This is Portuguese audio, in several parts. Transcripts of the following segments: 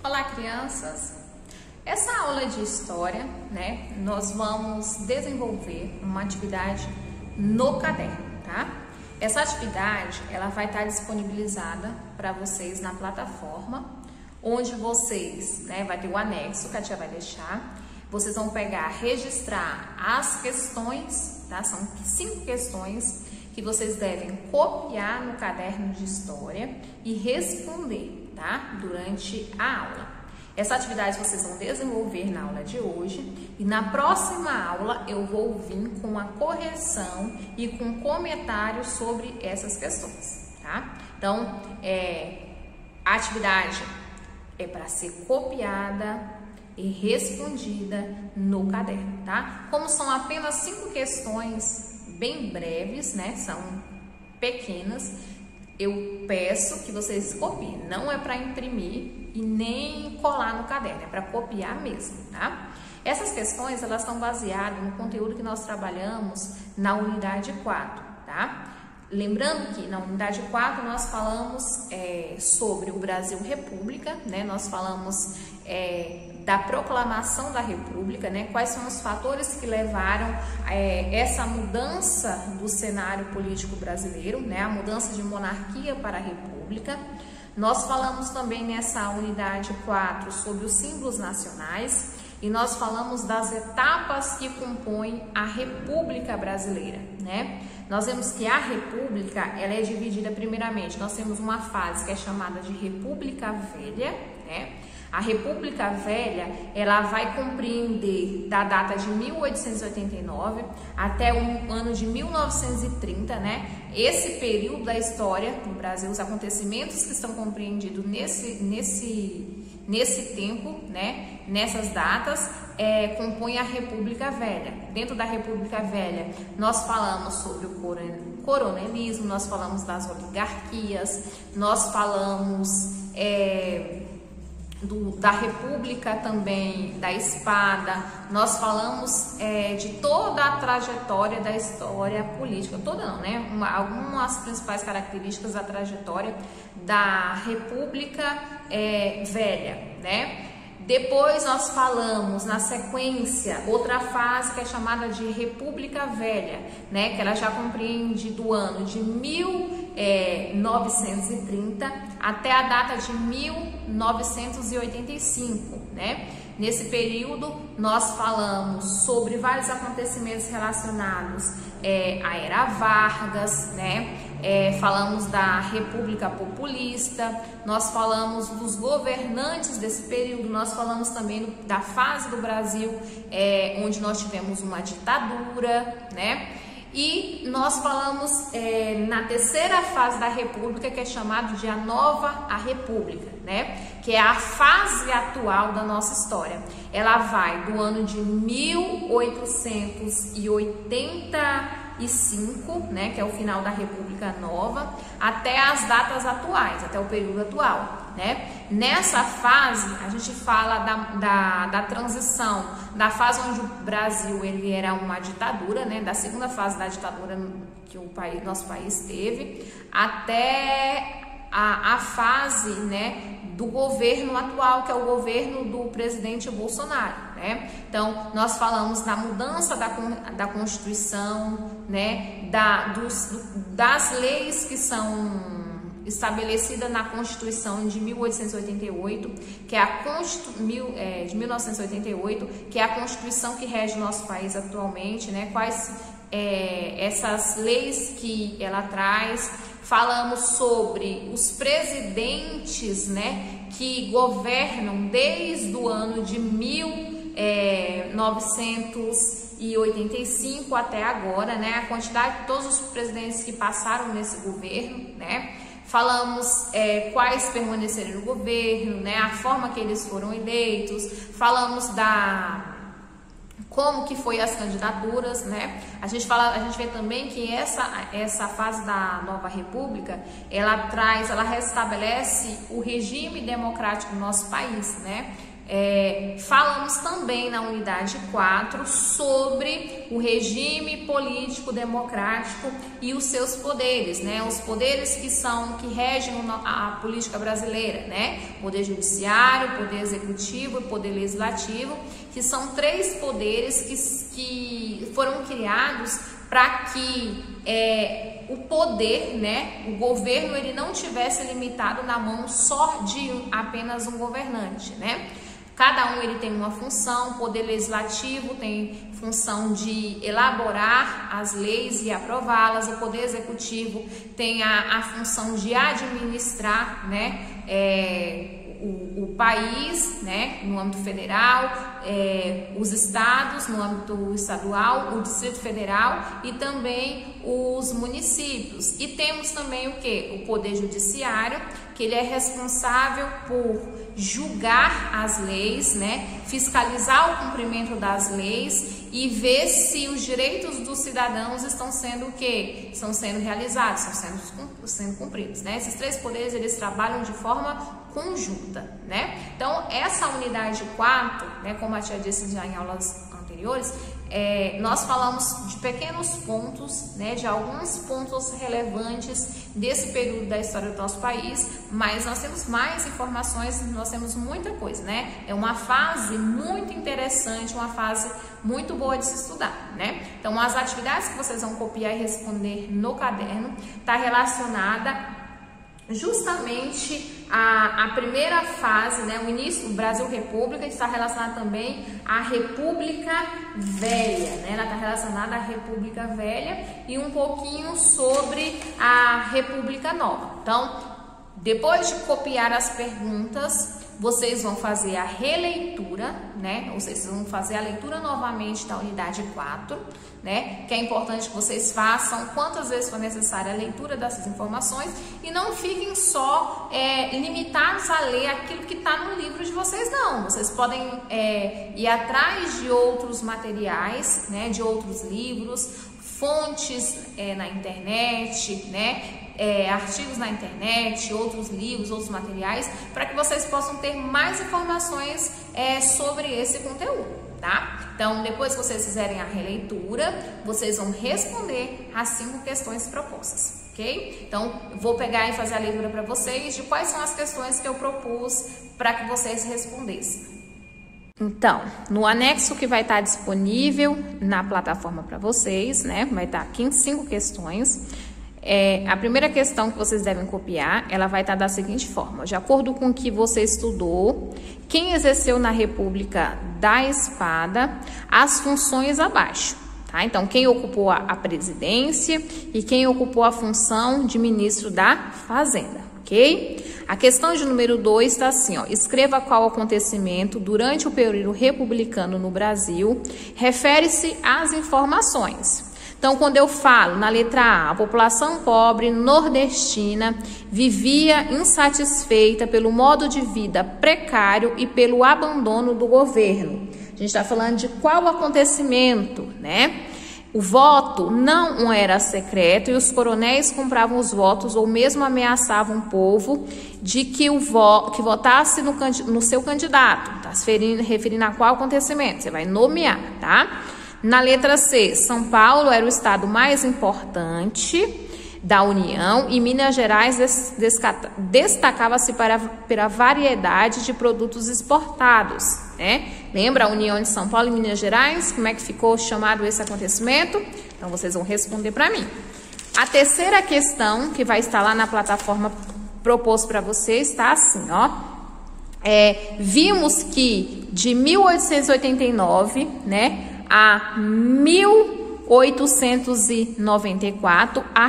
Olá, crianças! Essa aula de história, nós vamos desenvolver uma atividade no caderno, tá? Essa atividade, ela vai estar disponibilizada para vocês na plataforma, onde vocês, vai ter o anexo que a tia vai deixar. Vocês vão pegar, registrar as questões, tá? São 5 questões que vocês devem copiar no caderno de história e responder, tá? Durante a aula. Essa atividade vocês vão desenvolver na aula de hoje e na próxima aula eu vou vir com a correção e com comentários sobre essas questões, tá? Então, a atividade é para ser copiada e respondida no caderno, tá? Como são apenas 5 questões bem breves, são pequenas, eu peço que vocês copiem. Não é para imprimir e nem colar no caderno, é para copiar mesmo, tá? Essas questões, elas estão baseadas no conteúdo que nós trabalhamos na unidade 4, tá? Lembrando que na unidade 4 nós falamos sobre o Brasil República, nós falamos da proclamação da República, quais são os fatores que levaram essa mudança do cenário político brasileiro, a mudança de monarquia para a República. Nós falamos também nessa unidade 4 sobre os símbolos nacionais e nós falamos das etapas que compõem a República Brasileira, Nós vemos que a República, ela é dividida primeiramente, nós temos uma fase que é chamada de República Velha, A República Velha, ela vai compreender da data de 1889 até o ano de 1930, Esse período da história do Brasil, os acontecimentos que estão compreendidos nesse tempo, nessas datas, compõe a República Velha. Dentro da República Velha, nós falamos sobre o coronelismo, nós falamos das oligarquias, nós falamos da República também, da espada, nós falamos de toda a trajetória da história política, toda não, algumas principais características da trajetória da República Velha, Depois nós falamos, na sequência, outra fase que é chamada de República Velha, que ela já compreende do ano de 1930 até a data de 1985, Nesse período, nós falamos sobre vários acontecimentos relacionados à Era Vargas, falamos da República Populista, nós falamos dos governantes desse período, nós falamos também da fase do Brasil, onde nós tivemos uma ditadura, E nós falamos na terceira fase da República, que é chamado de a Nova República, Que é a fase atual da nossa história. Ela vai do ano de 1885, que é o final da República Nova, até as datas atuais, até o período atual, Nessa fase, a gente fala da transição, da fase onde o Brasil ele era uma ditadura, da segunda fase da ditadura que nosso país teve, até a fase, do governo atual, que é o governo do presidente Bolsonaro, Então, nós falamos da mudança da Constituição, das leis que são estabelecida na Constituição de 1888, que é de 1988, que é a Constituição que rege o nosso país atualmente, Quais essas leis que ela traz. Falamos sobre os presidentes, que governam desde o ano de 1985 até agora, A quantidade de todos os presidentes que passaram nesse governo, Falamos quais permaneceram no governo, a forma que eles foram eleitos. Falamos como que foi as candidaturas, A gente vê também que essa fase da Nova República, ela restabelece o regime democrático do nosso país, Falamos também na unidade 4 sobre o regime político democrático e os seus poderes, né? Os poderes que regem a política brasileira, né? Poder judiciário, poder executivo e poder legislativo, que são 3 poderes que foram criados para que o poder, né, o governo, ele não tivesse limitado na mão só de apenas um governante, né? Cada um ele tem uma função. O poder legislativo tem função de elaborar as leis e aprová-las. O poder executivo tem a função de administrar, né, o país, né, no âmbito federal, os estados no âmbito estadual, o Distrito Federal e também os municípios. E temos também o que? O Poder Judiciário, que ele é responsável por julgar as leis, né, fiscalizar o cumprimento das leis e ver se os direitos dos cidadãos estão sendo o quê? Estão sendo realizados, estão sendo cumpridos, né? Esses 3 poderes, eles trabalham de forma conjunta, né? Então, essa unidade 4, né, como a tia disse já em aulas anteriores, nós falamos de pequenos pontos, né, de alguns pontos relevantes desse período da história do nosso país, mas nós temos mais informações, nós temos muita coisa, né? É uma fase muito interessante, uma fase muito boa de se estudar, né? Então, as atividades que vocês vão copiar e responder no caderno está relacionada justamente a primeira fase, né, o início do Brasil República, está relacionada também à República Velha, né? Ela está relacionada à República Velha e um pouquinho sobre a República Nova. Então, depois de copiar as perguntas, vocês vão fazer a releitura, né? Ou seja, vocês vão fazer a leitura novamente da unidade 4, né? Que é importante que vocês façam quantas vezes for necessária a leitura dessas informações e não fiquem só limitados a ler aquilo que está no livro de vocês, não. Vocês podem ir atrás de outros materiais, né? De outros livros, fontes na internet, né? Artigos na internet, outros livros, outros materiais, para que vocês possam ter mais informações sobre esse conteúdo, tá? Então, depois que vocês fizerem a releitura, vocês vão responder as 5 questões propostas, ok? Então, vou pegar e fazer a leitura para vocês de quais são as questões que eu propus para que vocês respondessem. Então, no anexo que vai estar disponível na plataforma para vocês, né? Vai estar aqui em 5 questões. A primeira questão que vocês devem copiar, ela vai estar da seguinte forma: de acordo com o que você estudou, quem exerceu na República da Espada as funções abaixo, tá? Então, quem ocupou a presidência e quem ocupou a função de ministro da Fazenda, ok? A questão de número 2 está assim, ó: escreva qual acontecimento durante o período republicano no Brasil refere-se às informações. Então, quando eu falo na letra A, a população pobre nordestina vivia insatisfeita pelo modo de vida precário e pelo abandono do governo. A gente está falando de qual acontecimento, né? O voto não era secreto e os coronéis compravam os votos ou mesmo ameaçavam o povo de que votasse no seu candidato. Está se referindo a qual acontecimento? Você vai nomear, tá? Na letra C, São Paulo era o estado mais importante da União e Minas Gerais destacava-se pela variedade de produtos exportados, né? Lembra a União de São Paulo e Minas Gerais? Como é que ficou chamado esse acontecimento? Então, vocês vão responder para mim. A terceira questão, que vai estar lá na plataforma proposta para vocês, está assim, ó. Vimos que de 1889, né, a 1894, a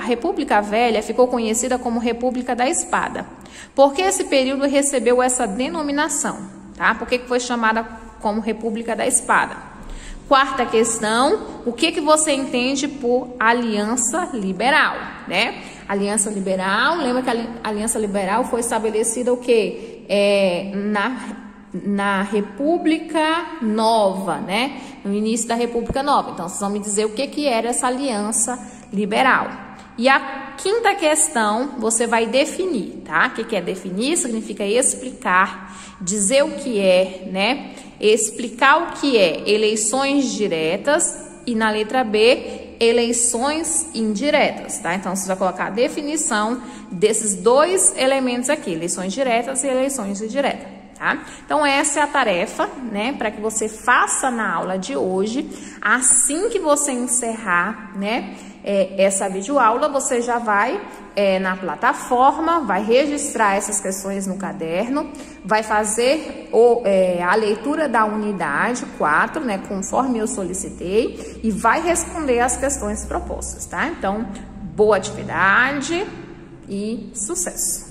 República Velha ficou conhecida como República da Espada. Por que esse período recebeu essa denominação? Tá? Por que foi chamada como República da Espada? Quarta questão: o que você entende por aliança liberal, né? Aliança liberal, lembra que a aliança liberal foi estabelecida o quê? Na República Nova, né? No início da República Nova. Então, vocês vão me dizer o que era essa aliança liberal. E a quinta questão você vai definir, tá? O que é definir? Significa explicar, dizer o que é, né? Explicar o que é eleições diretas e na letra B, eleições indiretas, tá? Então, você vai colocar a definição desses dois elementos aqui, eleições diretas e eleições indiretas, tá? Então, essa é a tarefa, né, para que você faça na aula de hoje. Assim que você encerrar, né, essa videoaula, você já vai na plataforma, vai registrar essas questões no caderno, vai fazer a leitura da unidade 4, né, conforme eu solicitei, e vai responder as questões propostas, tá? Então, boa atividade e sucesso!